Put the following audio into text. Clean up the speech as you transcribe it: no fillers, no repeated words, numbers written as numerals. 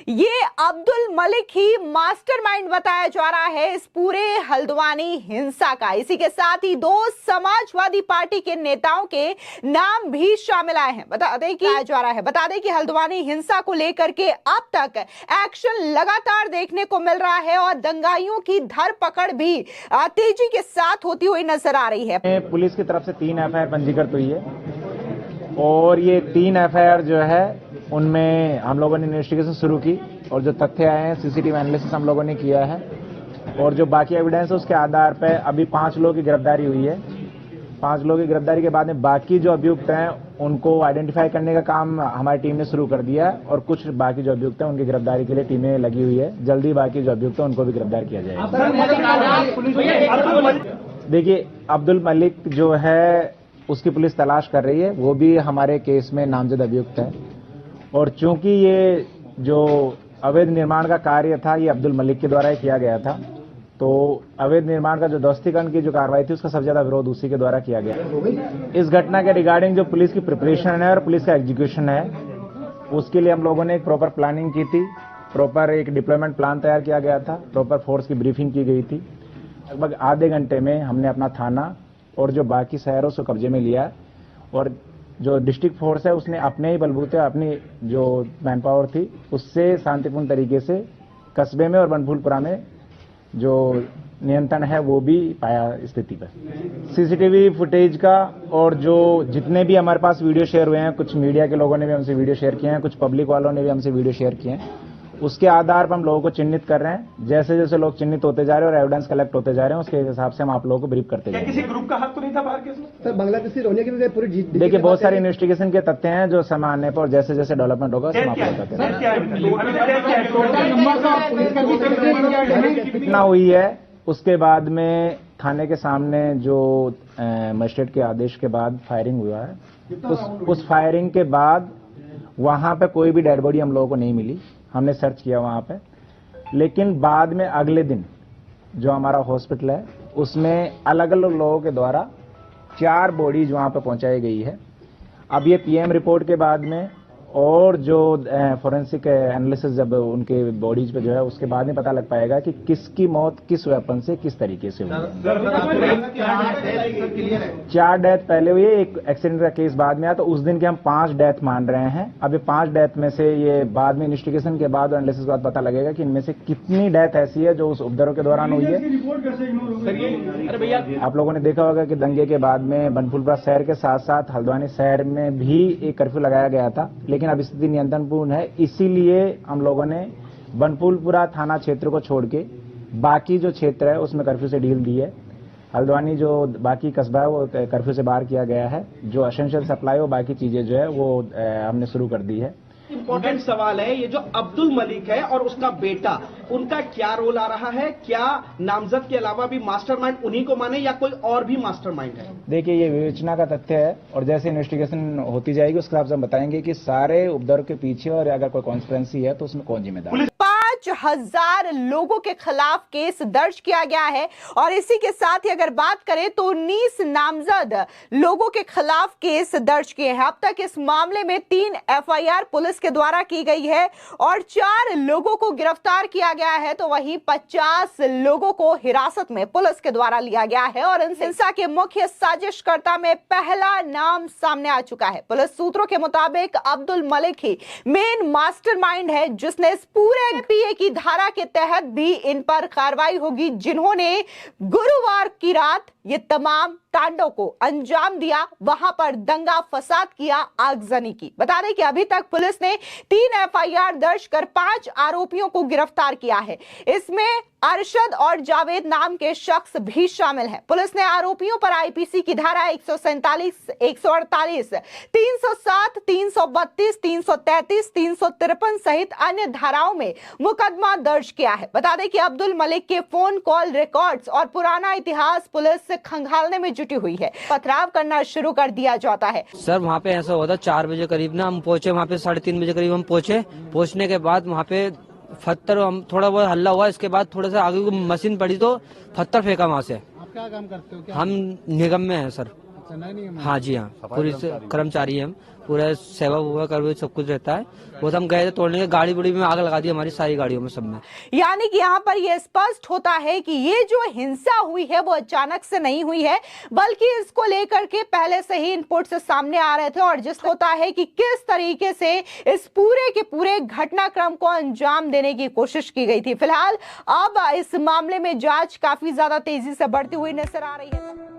ये अब्दुल मलिक ही मास्टरमाइंड बताया जा रहा है इस पूरे हल्द्वानी हिंसा का। इसी के साथ ही 2 समाजवादी पार्टी के नेताओं के नाम भी शामिल आए हैं। बता दें कि हल्द्वानी हिंसा को लेकर के अब तक एक्शन लगातार देखने को मिल रहा है और दंगाइयों की धरपकड़ भी तेजी के साथ होती हुई नजर आ रही है। पुलिस की तरफ से 3 एफआईआर पंजीकृत हुई है और ये 3 एफआईआर जो है उनमें हम लोगों ने इन्वेस्टिगेशन शुरू की और जो तथ्य आए हैं सीसीटीवी एनालिसिस हम लोगों ने किया है और जो बाकी एविडेंस है उसके आधार पर अभी 5 लोगों की गिरफ्तारी हुई है। 5 लोगों की गिरफ्तारी के बाद में बाकी जो अभियुक्त हैं उनको आइडेंटिफाई करने का काम हमारी टीम ने शुरू कर दिया है और कुछ बाकी जो अभियुक्त हैं उनकी गिरफ्तारी के लिए टीमें लगी हुई है। जल्दी बाकी जो अभियुक्त हैं उनको भी गिरफ्तार किया जाएगा। देखिए, अब्दुल मलिक जो है उसकी पुलिस तलाश कर रही है, वो भी हमारे केस में नामजद अभियुक्त है और चूंकि ये जो अवैध निर्माण का कार्य था ये अब्दुल मलिक के द्वारा ही किया गया था, तो अवैध निर्माण का जो ध्वस्तीकरण की जो कार्रवाई थी उसका सबसे ज्यादा विरोध उसी के द्वारा किया गया। इस घटना के रिगार्डिंग जो पुलिस की प्रिपरेशन है और पुलिस का एग्जीक्यूशन है उसके लिए हम लोगों ने एक प्रॉपर प्लानिंग की थी, प्रॉपर एक डिप्लॉयमेंट प्लान तैयार किया गया था, प्रॉपर फोर्स की ब्रीफिंग की गई थी। लगभग आधे घंटे में हमने अपना थाना और जो बाकी शहरों से कब्जे में लिया और जो डिस्ट्रिक्ट फोर्स है उसने अपने ही बलबूते अपनी जो मैन पावर थी उससे शांतिपूर्ण तरीके से कस्बे में और बनफूलपुरा में जो नियंत्रण है वो भी पाया स्थिति पर। सीसीटीवी फुटेज का और जो जितने भी हमारे पास वीडियो शेयर हुए हैं, कुछ मीडिया के लोगों ने भी हमसे वीडियो शेयर किए हैं, कुछ पब्लिक वालों ने भी हमसे वीडियो शेयर किए हैं, उसके आधार पर हम लोगों को चिन्हित कर रहे हैं। जैसे जैसे लोग चिन्हित होते जा रहे हैं और एविडेंस कलेक्ट होते जा रहे हैं उसके हिसाब से हम आप लोगों को ब्रीफ करते जा रहे हैं। किसी ग्रुप का हाथ तो नहीं था बाहर केस में? सर, बांग्लादेशी रोने की भी पूरी देखिए, बहुत सारे इन्वेस्टिगेशन के तथ्य हैं जो समय आने पर जैसे जैसे डेवलपमेंट होगा हम आपको बताते हैं। कितना हुई है उसके बाद में थाने के सामने जो मजिस्ट्रेट के आदेश के बाद फायरिंग हुआ है उस फायरिंग के बाद वहां पे कोई भी डेड बॉडी हम लोगों को नहीं मिली। हमने सर्च किया वहां पे, लेकिन बाद में अगले दिन जो हमारा हॉस्पिटल है उसमें अलग अलग लोगों के द्वारा 4 बॉडीज वहां पे पहुंचाई गई है। अब ये पीएम रिपोर्ट के बाद में और जो फोरेंसिक एनालिसिस जब उनके बॉडीज पे जो है उसके बाद में पता लग पाएगा कि किसकी मौत किस वेपन से किस तरीके से हुई। 4 डेथ पहले हुई, एक एक्सीडेंट का केस बाद में आया, तो उस दिन के हम 5 डेथ मान रहे हैं। अब ये 5 डेथ में से ये बाद में इन्वेस्टिगेशन के बाद और एनालिसिस के बाद पता लगेगा कि इनमें से कितनी डेथ ऐसी है जो उस उपद्रव के दौरान हुई है। आप लोगों ने देखा होगा कि दंगे के बाद में बनफूलपुरा शहर के साथ साथ हल्द्वानी शहर में भी एक कर्फ्यू लगाया गया था, लेकिन अब स्थिति नियंत्रणपूर्ण है। इसीलिए हम लोगों ने बनफूलपुरा थाना क्षेत्र को छोड़ के बाकी जो क्षेत्र है उसमें कर्फ्यू से ढील दी है। हल्द्वानी जो बाकी कस्बा है वो कर्फ्यू से बाहर किया गया है। जो एसेंशियल सप्लाई और बाकी चीजें जो है वो हमने शुरू कर दी है। इंपॉर्टेंट सवाल है, ये जो अब्दुल मलिक है और उसका बेटा, उनका क्या रोल आ रहा है? क्या नामजद के अलावा भी मास्टरमाइंड उन्हीं को माने या कोई और भी मास्टरमाइंड है? देखिए, ये विवेचना का तथ्य है और जैसे इन्वेस्टिगेशन होती जाएगी उसके हिसाब से हम बताएंगे कि सारे उपद्रव के पीछे और अगर कोई कॉन्स्पिरेंसी है तो उसमें कौन जिम्मेदार है। 5,000 लोगों के खिलाफ केस दर्ज किया गया है और इसी के साथ ही अगर बात करें तो 19 नामजद लोगों के खिलाफ केस दर्ज किए हैं। अब तक इस मामले में 3 एफआईआर पुलिस के द्वारा की गई है और 4 लोगों को गिरफ्तार किया गया है, तो वहीं 50 लोगों को हिरासत में पुलिस के द्वारा लिया गया है और इन हिंसा के मुख्य साजिशकर्ता में पहला नाम सामने आ चुका है। पुलिस सूत्रों के मुताबिक अब्दुल मलिक ही मेन मास्टरमाइंड है जिसने इस पूरे पीए की धारा के तहत भी इन पर कार्रवाई होगी, जिन्होंने गुरुवार की रात ये तमाम कांडों को अंजाम दिया, वहां पर दंगा फसाद किया, आगजनी की। बता दें कि अभी तक पुलिस ने 3 एफआईआर दर्ज कर 5 आरोपियों को गिरफ्तार किया है। इसमें अरशद और जावेद नाम के शख्स भी शामिल हैं। पुलिस ने आरोपियों पर आईपीसी की धारा 147, 148, 307, 332, 333, 353 सहित अन्य धाराओं में मुकदमा दर्ज किया है। बता दें कि अब्दुल मलिक के फोन कॉल रिकॉर्ड्स और पुराना इतिहास पुलिस खंगालने में जुटी हुई है। पथराव करना शुरू कर दिया जाता है। सर, वहाँ पे ऐसा हुआ था 4 बजे करीब ना हम पहुंचे, वहाँ पे 3:30 बजे करीब हम पहुंचे। पहुंचने के बाद वहाँ पे पत्थर हम थोड़ा बहुत हल्ला हुआ, इसके बाद थोड़ा सा आगे को मशीन पड़ी तो पत्थर फेंका वहाँ से। आप क्या काम करते हो? हम निगम में हैं सर। हाँ जी, हाँ, पूरी कर्मचारी है हम, पूरा सेवा वुवा कर सब कुछ रहता है। वो तो हम गए थे तोड़ने के, गाड़ी बुड़ी में आग लगा दी हमारी सारी गाड़ियों में, सब में। यानी कि यहाँ पर यह स्पष्ट होता है कि ये जो हिंसा हुई है वो अचानक से नहीं हुई है, बल्कि इसको लेकर के पहले से ही इनपुट्स सामने आ रहे थे, और जिस होता है कि किस तरीके से इस पूरे के पूरे घटनाक्रम को अंजाम देने की कोशिश की गई थी। फिलहाल अब इस मामले में जांच काफी ज्यादा तेजी से बढ़ती हुई नजर आ रही है।